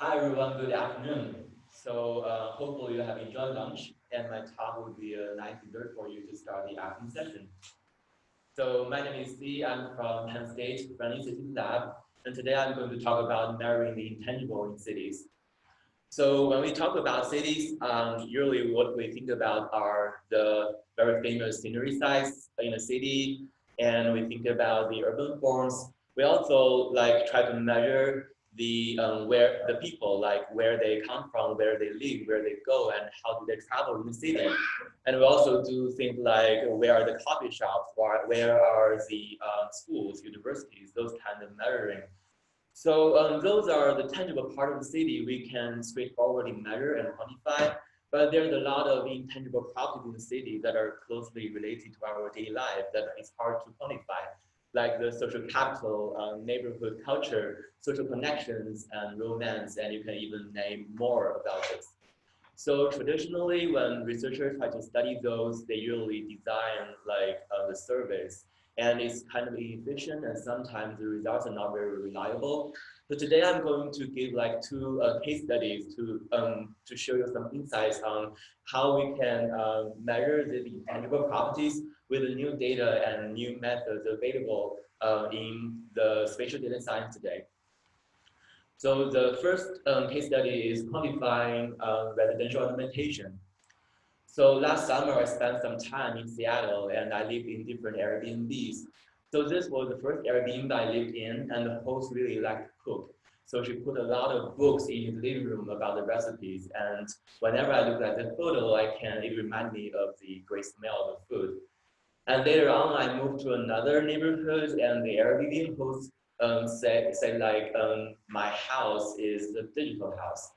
Hi everyone, good afternoon. Hopefully you have enjoyed lunch and my talk will be a nice dessert for you to start the afternoon session. So my name is C, I'm from Penn State Running Cities Lab, and today I'm going to talk about measuring the intangible in cities. So when we talk about cities, usually what we think about are the very famous scenery sites in a city, and we think about the urban forms. We also like try to measure the where the people, like where they come from, where they live, where they go, and how do they travel in the city. And we also do things like where are the coffee shops, or where are the schools, universities, those kind of measuring. So those are the tangible part of the city we can straightforwardly measure and quantify, but there's a lot of intangible properties in the city that are closely related to our daily life that is hard to quantify, like the social capital, neighborhood culture, social connections, and romance, and you can even name more about this. So traditionally, when researchers try to study those, they usually design like the surveys, and it's kind of inefficient, and sometimes the results are not very reliable. So today I'm going to give like two case studies to show you some insights on how we can measure the intangible properties with the new data and new methods available in the spatial data science today. So the first case study is quantifying residential ornamentation. So last summer, I spent some time in Seattle and I lived in different Airbnbs. So this was the first Airbnb I lived in, and the host really liked to cook. So she put a lot of books in his living room about the recipes. And whenever I look at the photo, it reminds me of the great smell of the food. And later on, I moved to another neighborhood, and the Airbnb host said like, my house is a digital house.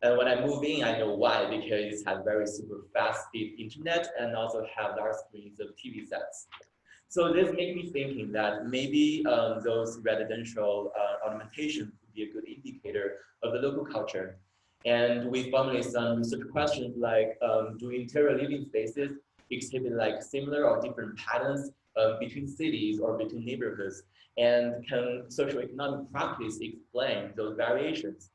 And when I move in, I know why, because it has very super fast speed internet and also have large screens of TV sets. So this made me thinking that maybe those residential ornamentation could be a good indicator of the local culture. And we formulated some research questions like, do interior living spaces exhibit like similar or different patterns between cities or between neighborhoods? And can socioeconomic practice explain those variations?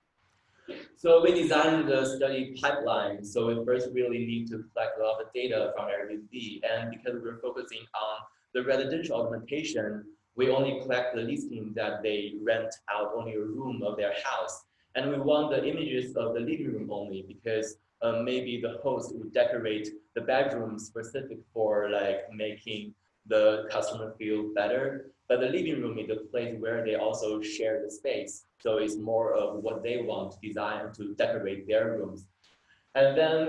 So we designed the study pipeline. So we first really need to collect a lot of data from Airbnb. And because we're focusing on the residential augmentation, we only collect the listing that they rent out only a room of their house. And we want the images of the living room only because maybe the host would decorate the bedroom specific for like making the customer feel better. But the living room is a place where they also share the space. So it's more of what they want to design to decorate their rooms. And then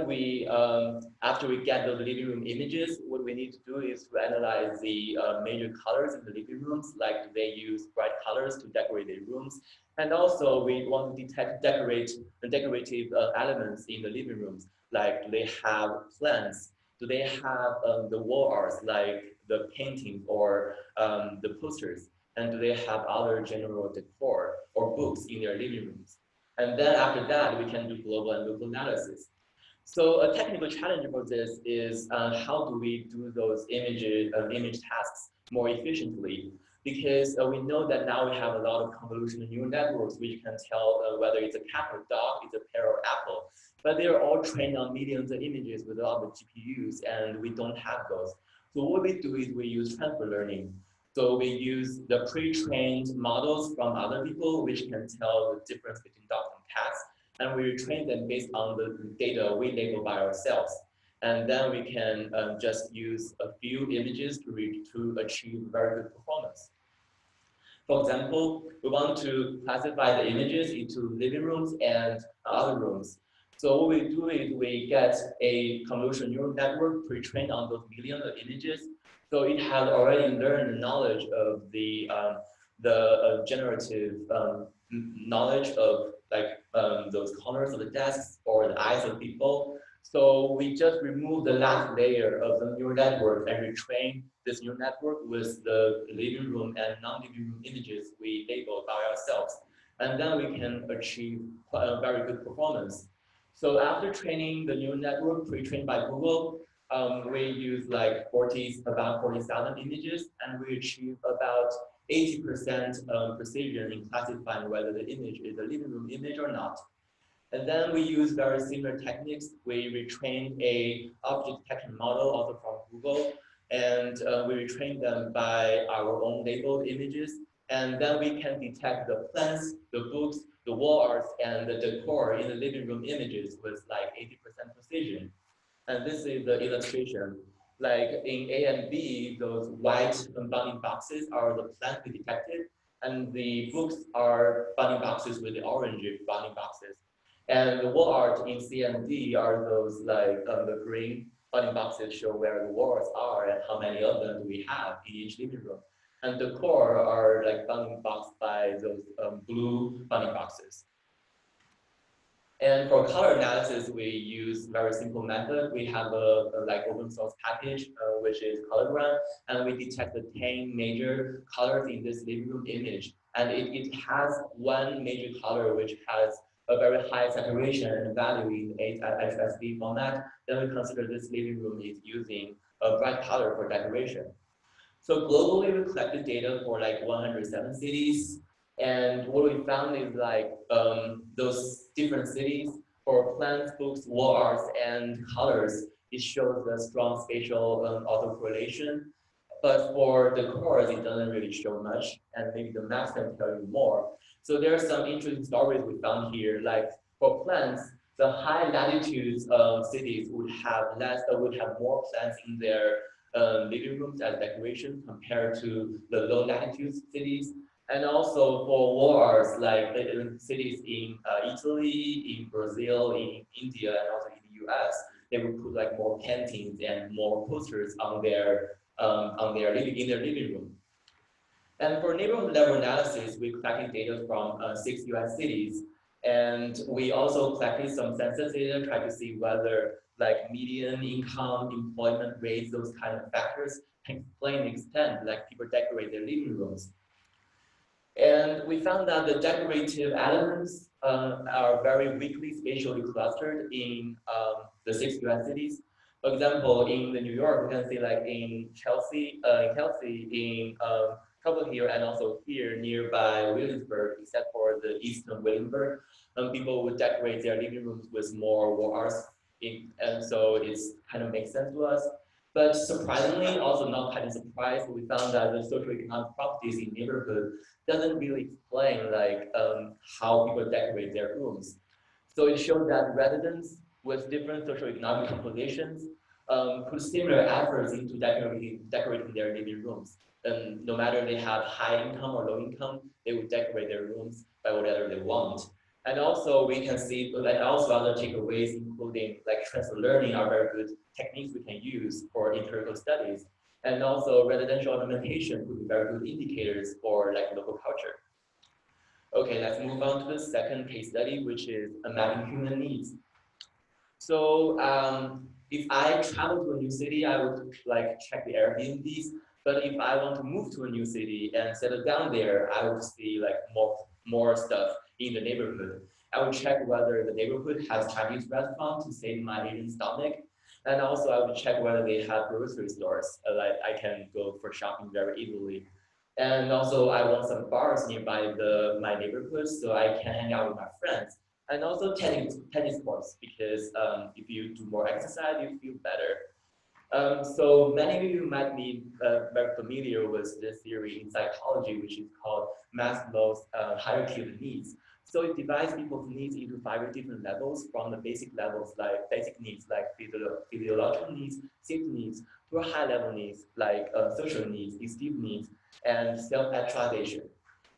after we get those living room images, what we need to do is to analyze the major colors in the living rooms, like they use bright colors to decorate their rooms. And also we want to detect decorative elements in the living rooms, like do they have plants? Do they have the wall arts, like the painting or the posters? And do they have other general decor or books in their living rooms? And then after that, we can do global and local analysis. So a technical challenge for this is how do we do those image tasks more efficiently? Because we know that now we have a lot of convolutional neural networks which can tell whether it's a cat or dog, it's a pear or apple. But they're all trained on millions of images with a lot of GPUs, and we don't have those. So what we do is we use transfer learning. So we use the pre-trained models from other people which can tell the difference between dogs and cats, and we train them based on the data we label by ourselves. And then we can just use a few images to achieve very good performance. For example, we want to classify the images into living rooms and other rooms. So what we do is we get a convolutional neural network pre-trained on those millions of images. So it has already learned the knowledge of the generative knowledge of like those corners of the desks or the eyes of people. So we just remove the last layer of the neural network and retrain this neural network with the living room and non-living room images we labeled by ourselves. And then we can achieve a very good performance. So after training the neural network pre-trained by Google, we use like about 40,000 images, and we achieve about 80% precision in classifying whether the image is a living room image or not. And then we use very similar techniques. We retrained a object detection model also from Google, and we retrained them by our own labeled images. And then we can detect the plants, the books, the wall arts, and the decor in the living room images with like 80% precision. And this is the illustration. Like in A and B, those white bounding boxes are the plants we detected, and the books are bounding boxes with the orange bounding boxes. And the wall art in C and D are those like the green bounding boxes show where the walls are and how many of them do we have in each living room. And the core are like bounding boxed by those blue bounding boxes. And for color analysis, we use very simple method. We have a like open source package, which is Cologram, and we detect the 10 major colors in this living room image. And it has one major color which has a very high saturation value in 8 HSV format. Then we consider this living room is using a bright color for decoration. So globally, we collected data for like 107 cities. And what we found is like those different cities for plants, books, wall arts, and colors, it shows a strong spatial autocorrelation. But for the cores, it doesn't really show much, and maybe the maps can tell you more. So there are some interesting stories we found here. Like for plants, the high latitudes cities would have more plants in their living rooms as decoration compared to the low latitude cities. And also for wall arts, like cities in Italy, in Brazil, in India, and also in the US, they would put like more paintings and more posters on their living room. And for neighborhood level analysis, we collected data from 6 US cities. And we also collected some census data, try to see whether like median income, employment rates, those kind of factors can explain the extent like people decorate their living rooms. And we found that the decorative elements are very weakly spatially clustered in the 6 US cities. For example, in the New York, we can see like in Chelsea, in Cobble Hill, and also here nearby Williamsburg, except for the eastern Williamsburg, people would decorate their living rooms with more wall arts, and so it's kind of makes sense to us. But surprisingly, also not kind of surprised, we found that the socioeconomic properties in neighborhood doesn't really explain like how people decorate their rooms. So it shows that residents with different socioeconomic compositions put similar efforts into decorating their living rooms. And no matter they have high income or low income, they would decorate their rooms by whatever they want. And also we can see, like also other takeaways, including like transfer learning are very good techniques we can use for empirical studies. And also residential ornamentation could be very good indicators for like local culture. Okay, let's move on to the second case study, which is mapping human needs. So if I travel to a new city, I would like check the Airbnbs. But if I want to move to a new city and settle down there, I would see like more stuff in the neighborhood. I would check whether the neighborhood has Chinese restaurant to save my Asian stomach. And also I would check whether they have grocery stores, like I can go for shopping very easily. And also I want some bars nearby my neighborhood so I can hang out with my friends. And also tennis courts, because if you do more exercise, you feel better. So many of you might be very familiar with this theory in psychology, which is called Maslow's hierarchy of needs. So it divides people's needs into 5 different levels, from the basic levels like basic needs like physiological needs, safety needs, to high level needs like social needs, esteem needs, and self-actualization.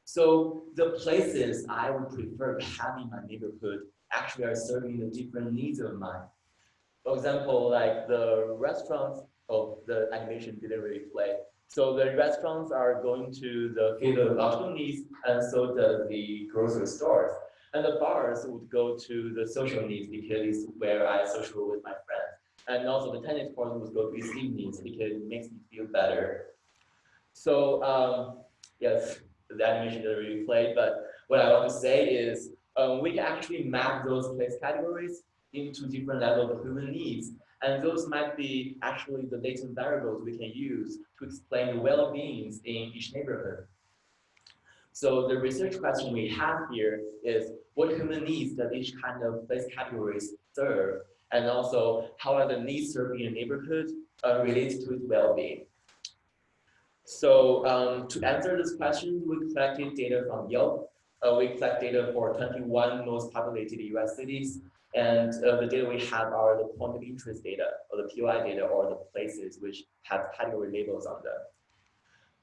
So the places I would prefer to have in my neighborhood actually are serving the different needs of mine. For example, like the restaurants, the animation didn't really play. So the restaurants are going to the physiological needs, and so does the grocery stores. And the bars would go to the social needs because it's where I social with my friends. And also the tennis court would go to esteem needs because it makes me feel better. So yes, the animation doesn't really play, but what I want to say is we can actually map those place categories into different levels of human needs. And those might be actually the latent variables we can use to explain the well-being in each neighborhood. So the research question we have here is what human needs does each kind of place categories serve? And also, how are the needs served in a neighborhood related to its well-being? So to answer this question, we collected data from Yelp. We collect data for 21 most populated US cities. And the data we have are the point of interest data, or the POI data, or the places which have category labels on them.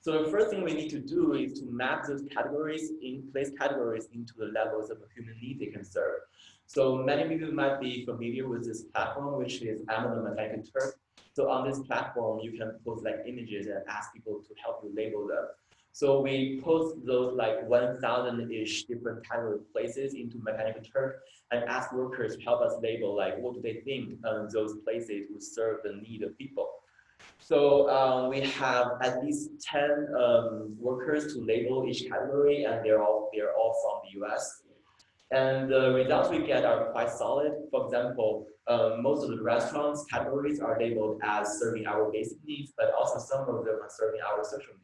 So the first thing we need to do is to map those categories, place categories into the levels of human need they can serve. So many people might be familiar with this platform, which is Amazon Mechanical Turk. So on this platform, you can post like images and ask people to help you label them. So we post those like 1,000-ish different category places into Mechanical Turk and ask workers to help us label like what do they think those places would serve the need of people. So we have at least 10 workers to label each category, and they're all from the US. And the results we get are quite solid. For example, most of the restaurants categories are labeled as serving our basic needs, but also some of them are serving our social needs.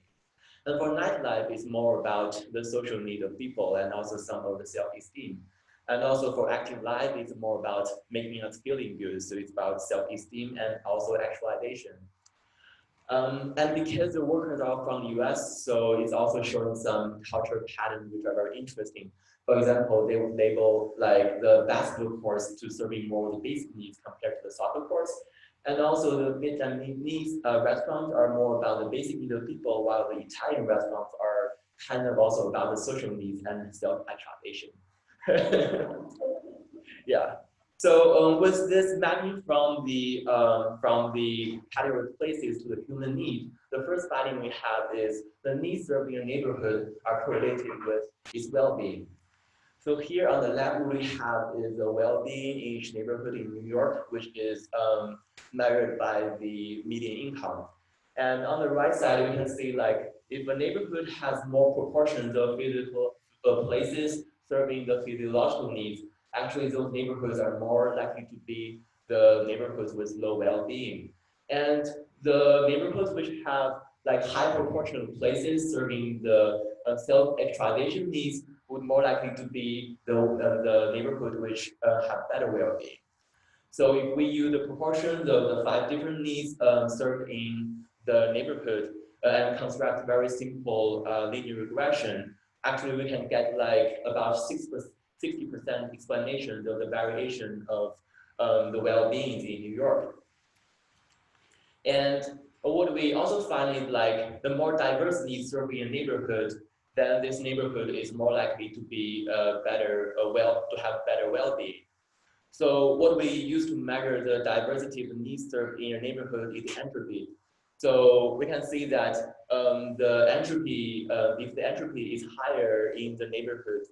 And for nightlife, it's more about the social need of people and also some of the self-esteem. And also for active life, it's more about making us feeling good. So it's about self-esteem and also actualization. And because the workers are from the US, so it's also showing some cultural patterns which are very interesting. For example, they would label like the basketball courts to serving more of the basic needs compared to the soccer courts. And also the Vietnamese restaurants are more about the basic needs of people, while the Italian restaurants are kind of also about the social needs and self-actualization. Yeah. So with this mapping from the category places to the human need, the first finding we have is the needs served in a neighborhood are correlated with its well-being. So here on the left, what we have is the well-being in each neighborhood in New York, which is measured by the median income. And on the right side, we can see like if a neighborhood has more proportions of physical places serving the physiological needs, actually those neighborhoods are more likely to be the neighborhoods with low well-being. And the neighborhoods which have like high proportion of places serving the self-actualization needs would more likely to be the neighborhood which have better well-being. So if we use the proportions of the 5 different needs served in the neighborhood and construct very simple linear regression, actually we can get like about 60% explanations of the variation of the well-being in New York. And what we also find is like the more diverse needs served in a neighborhood, then this neighborhood is more likely to be to have better well-being. So what we use to measure the diversity of needs served in a neighborhood is entropy. So we can see that the entropy, if the entropy is higher in the neighborhood,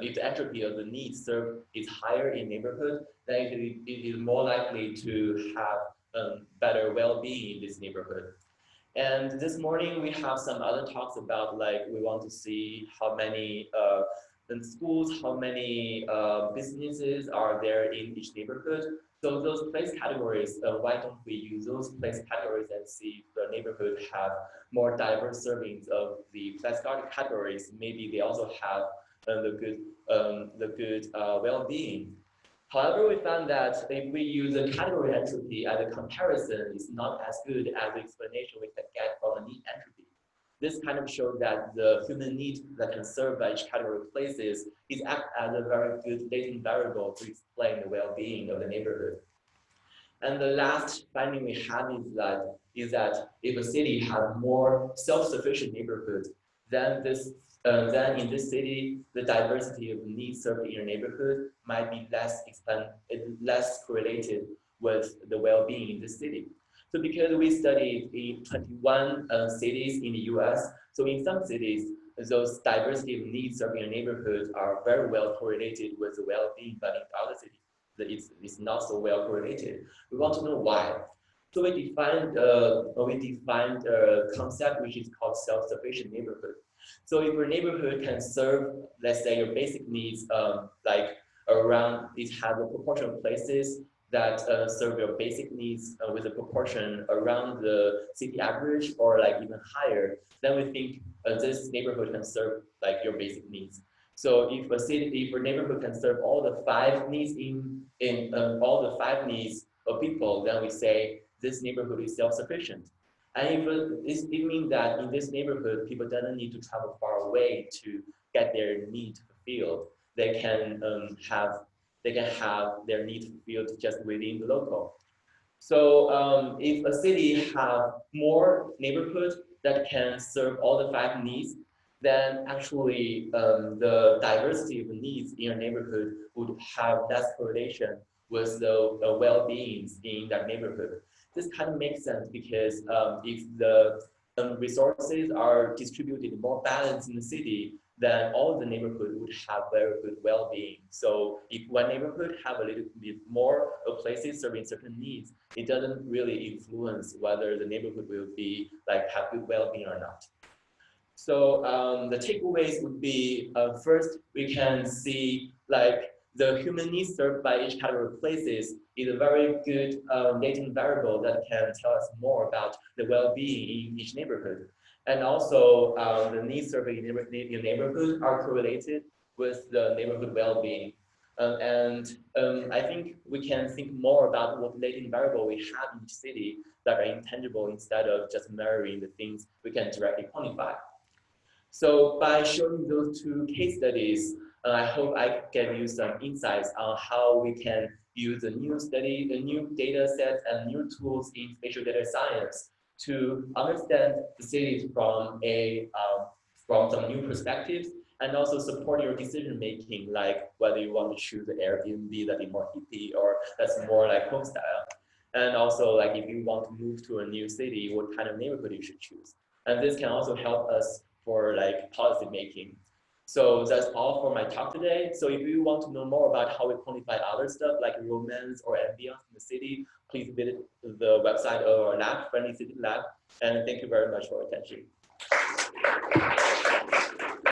if the entropy of the needs served is higher in neighborhood, then it is more likely to have better well-being in this neighborhood. And this morning we have some other talks about like we want to see how many schools, how many businesses are there in each neighborhood. So those place categories, why don't we use those place categories and see if the neighborhood have more diverse servings of the place categories? Maybe they also have the good well-being. However, we found that if we use the category entropy as a comparison, it's not as good as the explanation we can get from the need entropy. This kind of shows that the human need that can serve by each category of places is act as a very good latent variable to explain the well-being of the neighborhood. And the last finding we have is that if a city has more self-sufficient neighborhoods, then in this city, the diversity of needs served in a neighborhood might be less correlated with the well-being in the city. So because we studied in 21 cities in the US, so in some cities, those diversity of needs served in a neighborhood are very well correlated with the well-being, but in other cities, it's not so well correlated. We want to know why. So we defined a concept which is called self-sufficient neighborhood. So if your neighborhood can serve, let's say, your basic needs, like around, it has a proportion of places that serve your basic needs with a proportion around the city average or like even higher, then we think this neighborhood can serve like your basic needs. So if a neighborhood can serve all the five needs in all the five needs of people, then we say this neighborhood is self-sufficient. And it means that in this neighborhood, people don't need to travel far away to get their need fulfilled. They can have their need fulfilled just within the local. So if a city have more neighborhoods that can serve all the five needs, then actually the diversity of needs in a neighborhood would have less correlation with the well-being in that neighborhood. This kind of makes sense because if the resources are distributed more balanced in the city, then all the neighborhood would have very good well-being. So if one neighborhood have a little bit more places serving certain needs, it doesn't really influence whether the neighborhood will be like have good well-being or not. So the takeaways would be first, we can see like the human needs served by each category of places is a very good latent variable that can tell us more about the well-being in each neighborhood. And also the needs served in your neighborhood are correlated with the neighborhood well-being. I think we can think more about what latent variable we have in each city that are intangible instead of just mirroring the things we can directly quantify. So by showing those two case studies, I hope I gave you some insights on how we can use the new data sets and new tools in spatial data science to understand the cities from some new perspectives and also support your decision making, like whether you want to choose an Airbnb that is more hippie or that's more like home style. And also like if you want to move to a new city, what kind of neighborhood you should choose. And this can also help us for like policy making. So that's all for my talk today. So if you want to know more about how we quantify other stuff like romance or ambience in the city, please visit the website of our lab, Friendly City Lab. And thank you very much for your attention.